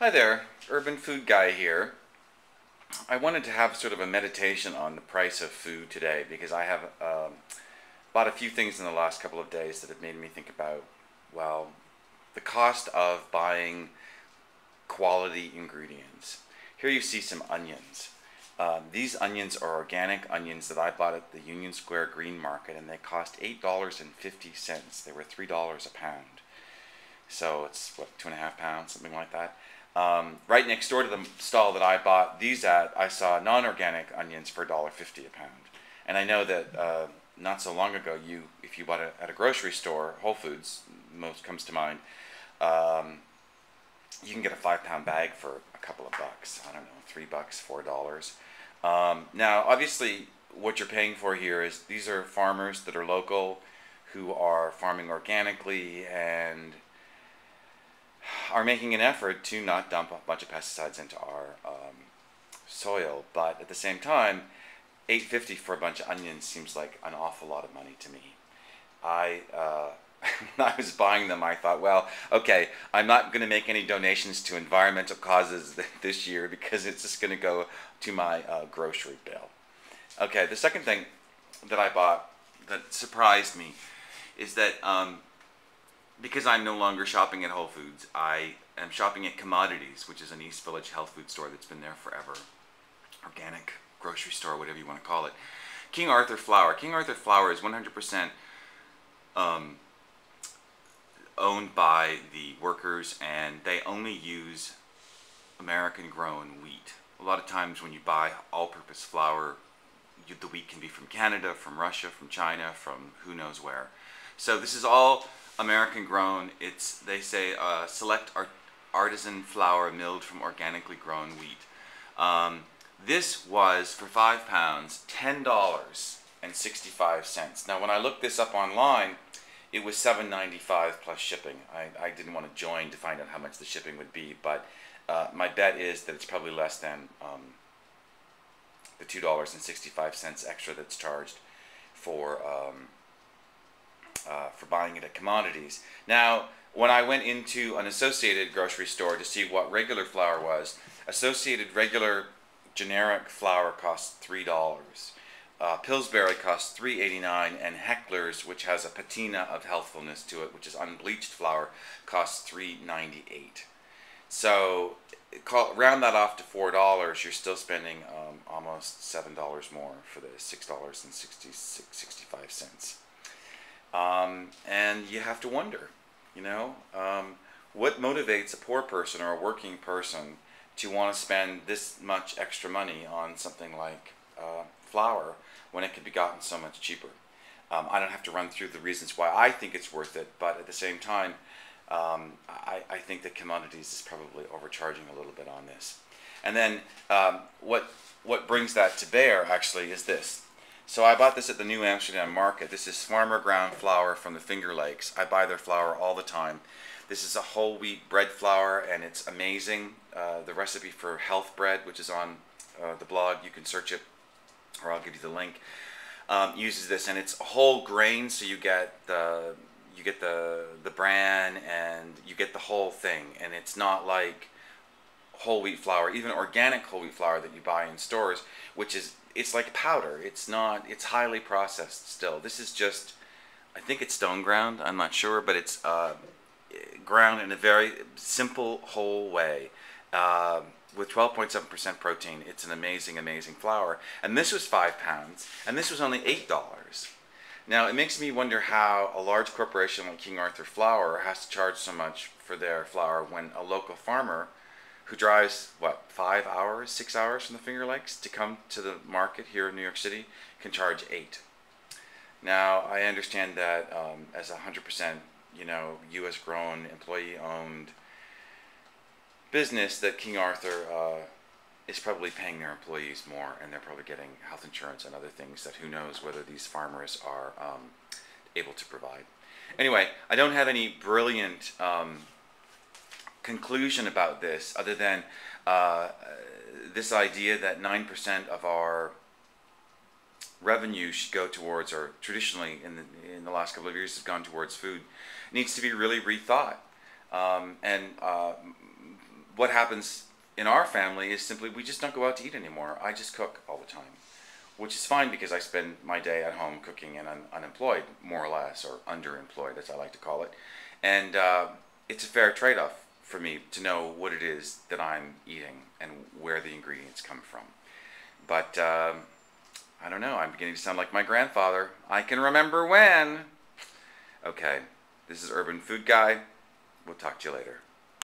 Hi there, Urban Food Guy here. I wanted to have sort of a meditation on the price of food today because I have bought a few things in the last couple of days that have made me think about, well, the cost of buying quality ingredients. Here you see some onions. These onions are organic onions that I bought at the Union Square Green Market, and they cost $8.50. They were $3 a pound. So it's what, 2.5 pounds, something like that. Right next door to the stall that I bought these at, I saw non-organic onions for $1.50 a pound. And I know that not so long ago, if you bought it at a grocery store, Whole Foods, most comes to mind, you can get a 5-pound bag for a couple of bucks. I don't know, $3, $4. Now, obviously, what you're paying for here is these are farmers that are local, who are farming organically and are making an effort to not dump a bunch of pesticides into our soil. But at the same time, $8.50 for a bunch of onions seems like an awful lot of money to me. When I was buying them, I thought, well, okay, I'm not going to make any donations to environmental causes this year because it's just going to go to my grocery bill. Okay, the second thing that I bought that surprised me is that because I'm no longer shopping at Whole Foods, I am shopping at Commodities, which is an East Village health food store that's been there forever. Organic grocery store, whatever you want to call it. King Arthur flour. King Arthur flour is 100% owned by the workers, and they only use American grown wheat. A lot of times when you buy all-purpose flour, the wheat can be from Canada, from Russia, from China, from who knows where. So this is all American grown. They say select artisan flour milled from organically grown wheat. This was for 5 pounds, $10.65. Now when I looked this up online, it was $7.95 plus shipping. I didn't want to join to find out how much the shipping would be, but my bet is that it's probably less than the $2.65 extra that's charged for buying it at Commodities. Now, when I went into an Associated grocery store to see what regular flour was, Associated regular generic flour costs $3. Pillsbury costs $3.89, and Heckler's, which has a patina of healthfulness to it, which is unbleached flour, costs $3.98. So round that off to $4, you're still spending almost $7 more for the $6.65. And you have to wonder, what motivates a poor person or a working person to want to spend this much extra money on something like flour when it could be gotten so much cheaper. I don't have to run through the reasons why I think it's worth it, but at the same time, I think that Commodities is probably overcharging a little bit on this. And then what brings that to bear actually is this. So I bought this at the New Amsterdam Market. This is farmer ground flour from the Finger Lakes. I buy their flour all the time. This is a whole wheat bread flour, and it's amazing. The recipe for health bread, which is on the blog, you can search it, or I'll give you the link, uses this, and it's a whole grain, so you get the bran and you get the whole thing, and it's not like whole wheat flour, even organic whole wheat flour that you buy in stores, it's like powder. It's highly processed still. This is just, I think it's stone ground, I'm not sure, but it's ground in a very simple whole way. With 12.7% protein, it's an amazing, amazing flour. And this was 5 pounds, and this was only $8. Now, it makes me wonder how a large corporation like King Arthur Flour has to charge so much for their flour when a local farmer who drives, 5 hours, 6 hours from the Finger Lakes to come to the market here in New York City can charge $8. Now, I understand that as a 100%, U.S. grown, employee-owned business, that King Arthur is probably paying their employees more, and they're probably getting health insurance and other things that who knows whether these farmers are able to provide. Anyway, I don't have any brilliant conclusion about this other than this idea that 9% of our revenue should go towards, or traditionally in the last couple of years has gone towards food, needs to be really rethought. And what happens in our family is simply we just don't go out to eat anymore. I just cook all the time, which is fine because I spend my day at home cooking and unemployed, more or less, or underemployed, as I like to call it. And it's a fair trade-off for me to know what it is that I'm eating and where the ingredients come from. But I don't know. I'm beginning to sound like my grandfather. I can remember when. Okay, this is Urban Food Guy. We'll talk to you later.